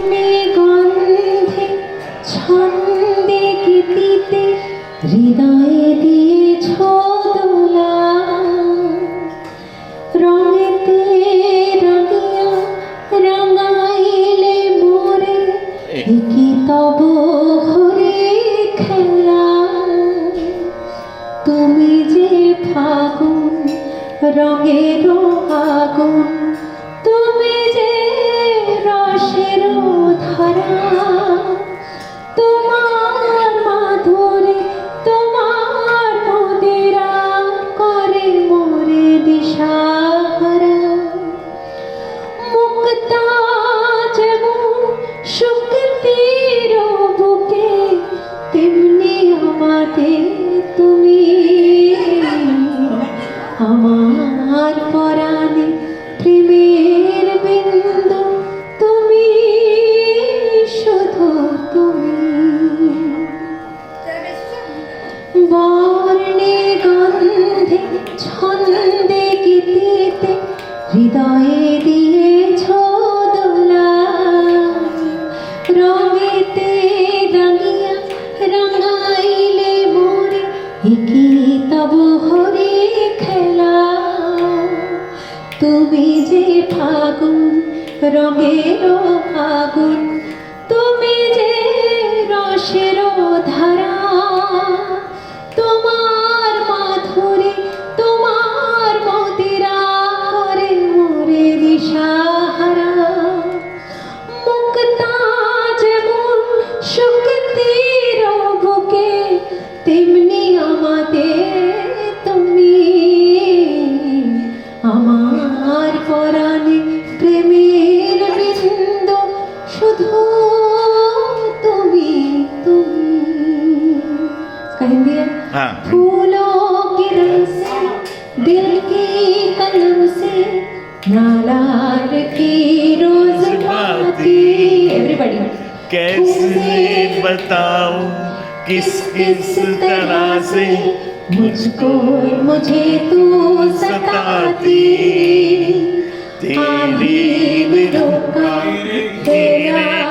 বর্ণে গন্ধে ছন্দে গীতিতে হৃদয়ে দিয়েছ দোলা, রঙেতে রঙিয়া রঙাইলে মোরে কি তব হরে খেলা। তুমি যে ফাগুন রঙের আগুন, তুমি যে রসের ধারা, তোমার মাধুরী তোমার মদিরা করে মোরে দিশাহারা। মুক্তা যেমন শুকতির বুকে, তেমনি আমাকে তুমি আমার পরাণে প্রেমের বিন্দু, তুমি শুধু তুমি। বর্ণে গন্ধে ছন্দে গীতিতে হৃদয়ে দিয়েছ দোলা, রঙেতে রঙিয়া রঙাইলে মোরে কি তব হরে খেলা। তুমি যে ফাগুন রঙের আগুন, তুমি যে রসের ধারা, তোমার মাধুরী তোমার মদিরা করে মোরে দিশাহারা। মুক্তা যেমন শুকতির বুকে, তেমনি আমাদের তুমি আমার পরাণে প্রেমের বিন্দু, শুধু তুমি তুমি। कह दिया हाँ। फूलों के रंग से दिल की कलम से नालार की रोज बाती। एवरीबॉडी कैसे बताऊं किस किस तरह से मुझको मुझे तू सताती। तेरी विरह का तेरा